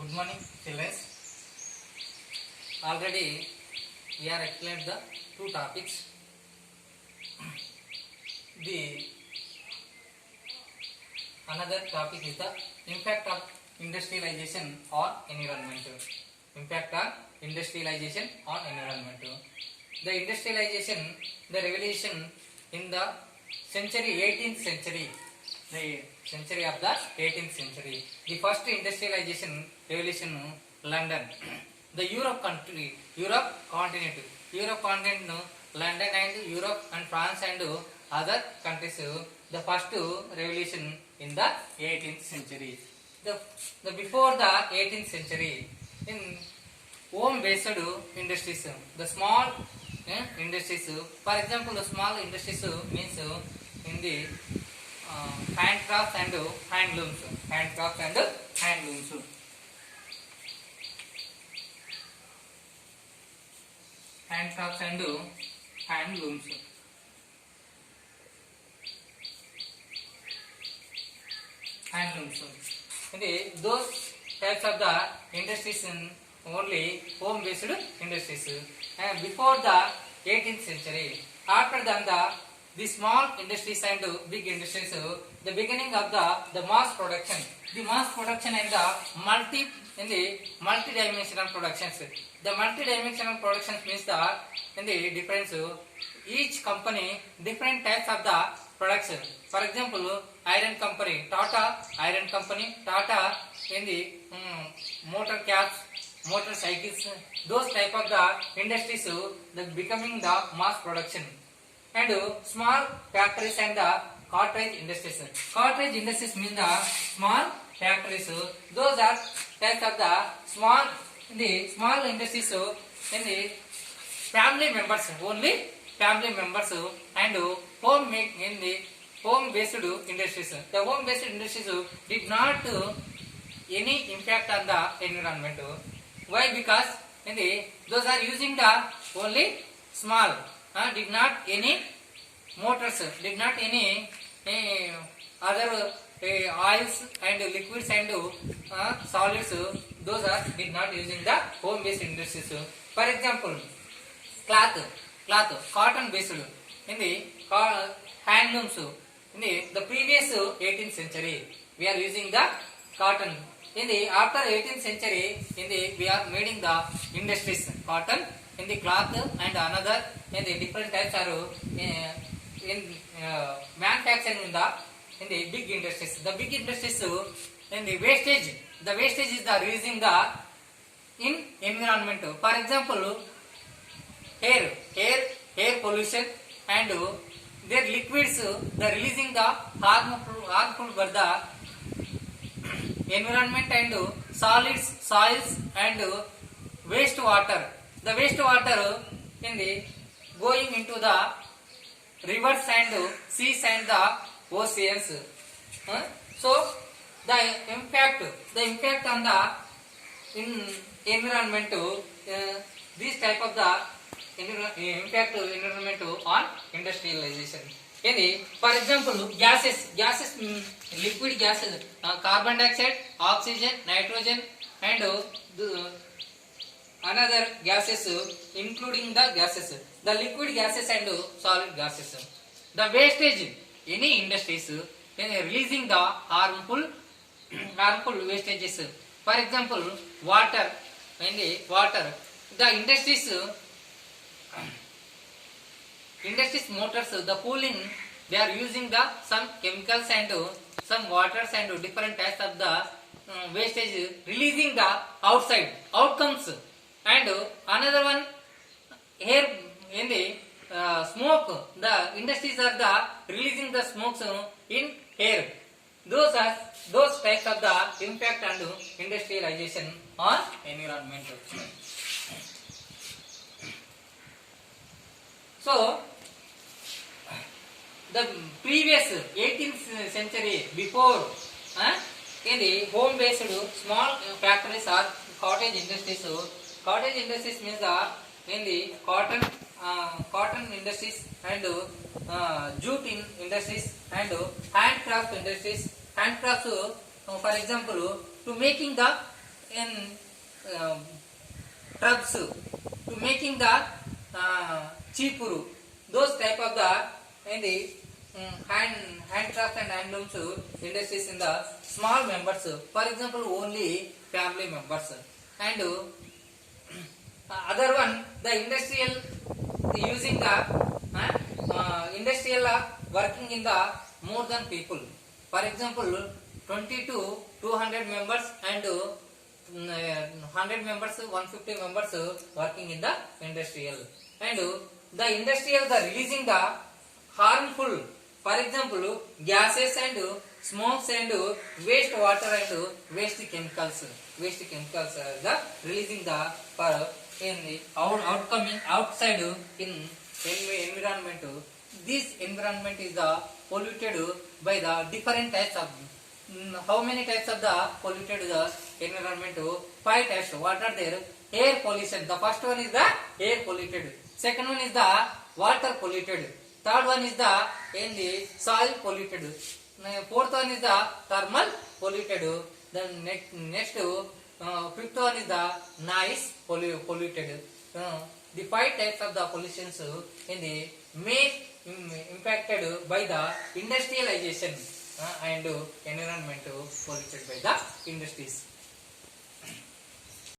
Good morning, children. Already we are explained the two topics. The another topic is the impact of industrialization on environment. Impact of industrialization on environment. The industrialization, the revolution in the century, 18th century. The century of the 18th century. The first industrialization revolution, London. The Europe country, Europe continent, London and Europe and France and other countries. The first revolution in the 18th century. The before the 18th century, in home-based industries, the small industries. For example, the small industries means in the handcrafts and handlooms. Handcrafts and handlooms. Handcrafts and handlooms. Handlooms. Those types of the industries in only home-based industries. And before the 18th century, after than the small industries and big industries, the beginning of the mass production. The mass production and the multi-dimensional productions. The multi-dimensional productions means that in the difference, each company different types of the production. For example, iron company, Tata iron company, Tata in the motor cabs, motorcycles, those type of the industries, the becoming the mass production. And small factories and the cottage industries. Cottage industries mean the small factories. Those are types of the small industries in the family members, only family members, and home-based industries. The home-based industries did not any impact on the environment. Why? Because those are using the only small. Did not any motors, did not any other oils and liquids and solids, those are did not using the home based industries. For example, cloth, cotton based in the handlooms. In the previous 18th century, we are using the cotton. In the after 18th century, we are making the industries, cotton, in the cloth and another in the different types are in manufacturing in the big industries. The big industries in the wastage is the releasing the in environment. For example, air pollution and their liquids, the releasing the harmful for the environment and solids, soils and wastewater. The wastewater in the going into the rivers and seas and the oceans. So the impact on the environment, this type of the impact environment on industrialization. For example, gases, liquid gases, carbon dioxide, oxygen, nitrogen, and another gases, including the gases, the liquid gases and solid gases. The wastage, any industries releasing the harmful wastages. For example, water, the industries motors, the cooling, they are using the some chemicals and some waters and different types of the wastage, releasing the outcomes. And another one here in the smoke, the industries are the releasing the smokes in air. Those types of the impact and industrialization on environment. So the previous 18th century before in the home based small factories or cottage industries. Cottage industries means in the cotton industries and jute industries and handcraft industries. Handcrafts, for example, to making the in trucks to making the cheapuru, those type of the in the handcraft and handlooms industries in the small members, for example only family members, and other one the industrial using the industrial working in the more than people, for example 20 to 200 members and 100 members 150 members working in the industrial, and the industrial the releasing the harmful, for example gases and smokes and waste water and waste chemicals the releasing the for in the outcoming outside in environment. This environment is the polluted by the different types of how many types of the polluted the environment? 5 types. What are there? Air pollution. The first one is the air polluted. Second one is the water polluted. Third one is the in the soil polluted. Fourth one is the thermal polluted. Then next fifth one is the noise polluted. The 5 types of the pollutions in the main impacted by the industrialization and environment polluted by the industries.